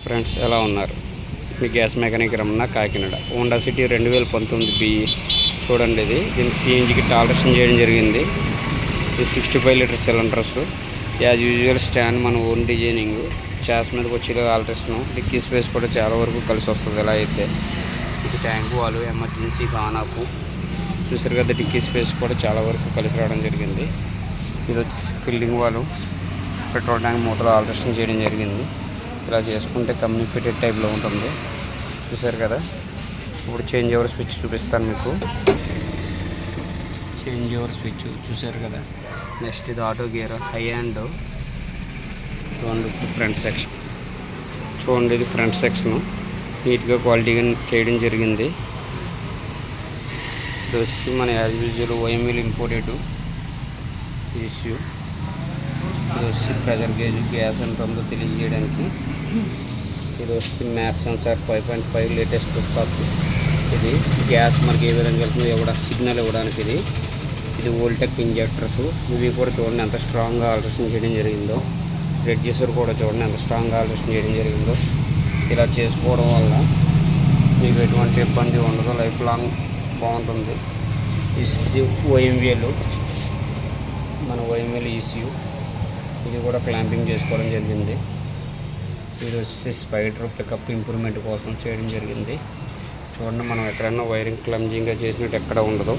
Friends ఎలా ఉన్నారు? మీ gas mechanic Ramana, Kakinada. Honda City 2019 BE చూడండి. దీనికి సిఎన్జికి ఆల్టరేషన్ చేయడం జరిగింది. ఇది 65 litre cylinders. As usual stand మన ఓన్ డిజైనింగ్. చాస్ మీదకి వచ్చి ఆల్టరేషన్. డిక్కీ స్పేస్ కూడా చాలా వరకు కలిసి వస్తుంది. ఎలా అయితే ఇది ట్యాంక్ వాల్ ఎమర్జెన్సీకి ఆన్ ఆఫ్ చూసారు కదా. డిక్కీ స్పేస్ కూడా చాలా వరకు కలిసి రావడం జరిగింది. ఇది వచ్చి ఫిల్లింగ్ వాల్, పెట్రోల్ ట్యాంక్ మూతలో ఆల్టరేషన్ చేయడం జరిగింది. ఇలా చేసుకుంటే కంపెనీ ఫిటెడ్ టైప్లో ఉంటుంది. చూసారు కదా. ఇప్పుడు చేంజ్ ఓవర్ స్విచ్ చూపిస్తాను మీకు. చేంజ్ ఓవర్ స్విచ్ చూసారు కదా. నెక్స్ట్ ఇది ఆటో గేర్, హై హ్యాండ్. చూడండి ఫ్రంట్ సెక్షన్. చూడండి ఇది ఫ్రంట్ సెక్షన్ నీట్గా క్వాలిటీగా చేయడం జరిగింది. ఇది వచ్చి మన యాజ్ యూజువల్ ఓఎంఎల్ ఇంపోర్టెడ్ ఇష్యూ. ఇది వచ్చి ప్రెజర్ గేజ్, గ్యాస్ ఎంత ఉందో తెలియజేయడానికి. ఇది వచ్చి మ్యాప్ సెన్సార్ 5.5 లేటెస్ట్ స్టాక్. ఇది గ్యాస్ మనకి ఏ విధంగా వెళ్తుందో సిగ్నల్ ఇవ్వడానికి. ఇది వోల్టెక్ ఇంజెక్టర్స్. ఇవి కూడా చూడండి ఎంత స్ట్రాంగ్గా ఆల్టరేషన్ చేయడం జరిగిందో. రెడ్యూసర్ కూడా చూడండి ఎంత స్ట్రాంగ్గా ఆల్టరేషన్ చేయడం జరిగిందో. ఇలా చేసుకోవడం వల్ల మీకు ఎటువంటి ఇబ్బంది ఉండదు, లైఫ్ లాంగ్ బాగుంటుంది. ఇది ఓఎంఎల్, మన ఓఎంఎల్ ఈసీయూ. ఇది కూడా క్లాంపింగ్ చేసుకోవడం జరిగింది. ఇది వచ్చి స్పైడర్ పికప్ ఇంప్రూవ్మెంట్ కోసం చేయడం జరిగింది. చూడండి మనం ఎక్కడైనా వైరింగ్ క్లమ్జింగ్గా చేసినట్టు ఎక్కడ ఉండదు.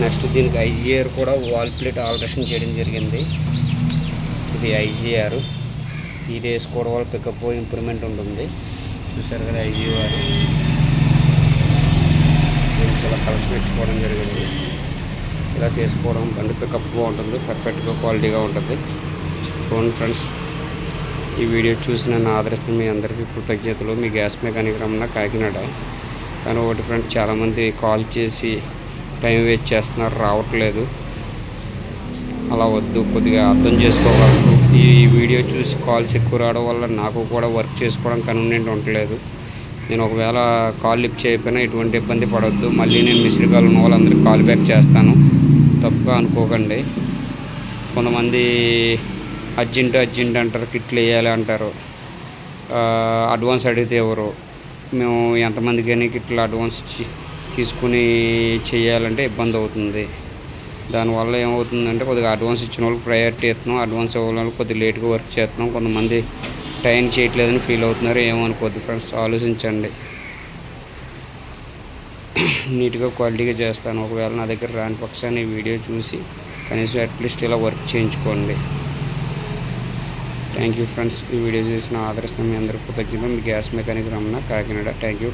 నెక్స్ట్ దీనికి ఐజీఆర్ కూడా వాల్ ప్లేట్ ఆల్టరేషన్ చేయడం జరిగింది. ఇది ఐజీఆర్. ఇది వేసుకోవడం వల్ల పికప్ ఇంప్రూవ్మెంట్ ఉంటుంది. చూసారు కదా ఐజీఆర్. చాలా కలెక్షన్ ఇచ్చుకోవడం జరిగింది. ఇలా చేసుకోవడం బండి పికప్ బాగుంటుంది, పర్ఫెక్ట్గా క్వాలిటీగా ఉంటుంది. చూడండి ఫ్రెండ్స్, ఈ వీడియో చూసి నన్ను ఆదరిస్తున్న మీ అందరికీ కృతజ్ఞతలు. మీ గ్యాస్ మెకానిక్ రమణ, కాకినాడ. కానీ ఒకటి ఫ్రెండ్స్, చాలామంది కాల్ చేసి టైం వేస్ట్ చేస్తున్నారు, రావట్లేదు. అలా వద్దు, కొద్దిగా అర్థం చేసుకోగలరు. ఈ వీడియో చూసి కాల్స్ ఎక్కువ రావడం వల్ల నాకు కూడా వర్క్ చేసుకోవడం కన్వీనియంట్ ఉండలేదు. నేను ఒకవేళ కాల్ లిఫ్ట్ చేయకపోయినా ఎటువంటి ఇబ్బంది పడవద్దు. మళ్ళీ నేను మిస్డ్ కాల్ ఉన్న వాళ్ళందరికీ కాల్ బ్యాక్ చేస్తాను, తప్పుగా అనుకోకండి. కొంతమంది అర్జెంట్ అంటారు, కిట్లు వేయాలి అంటారు. అడ్వాన్స్ అడిగితే ఎవరు? మేము ఎంతమందికైనా కిట్లు అడ్వాన్స్ తీసుకుని చేయాలంటే ఇబ్బంది అవుతుంది. దానివల్ల ఏమవుతుందంటే కొద్దిగా అడ్వాన్స్ ఇచ్చిన వాళ్ళకి ప్రయారిటీ ఇస్తున్నాం, అడ్వాన్స్ ఇవ్వడం వల్ల కొద్దిగా లేట్గా వర్క్ చేస్తున్నాం. కొంతమంది టైం చేయట్లేదని ఫీల్ అవుతున్నారు. ఏమనుకోద్దు ఫ్రెండ్స్, ఆలోచించండి. నీట్గా క్వాలిటీగా చేస్తాను. ఒకవేళ నా దగ్గర రాని పక్షాన్ని ఈ వీడియో చూసి కనీసం అట్లీస్ట్ ఇలా వర్క్ చేయించుకోండి. Thank you friends. ఈ వీడియో చేసిన ఆదరిస్తున్న మీ అందరికీ కృతజ్ఞతలు. మీ gas mechanic Ramana, Kakinada. Thank you.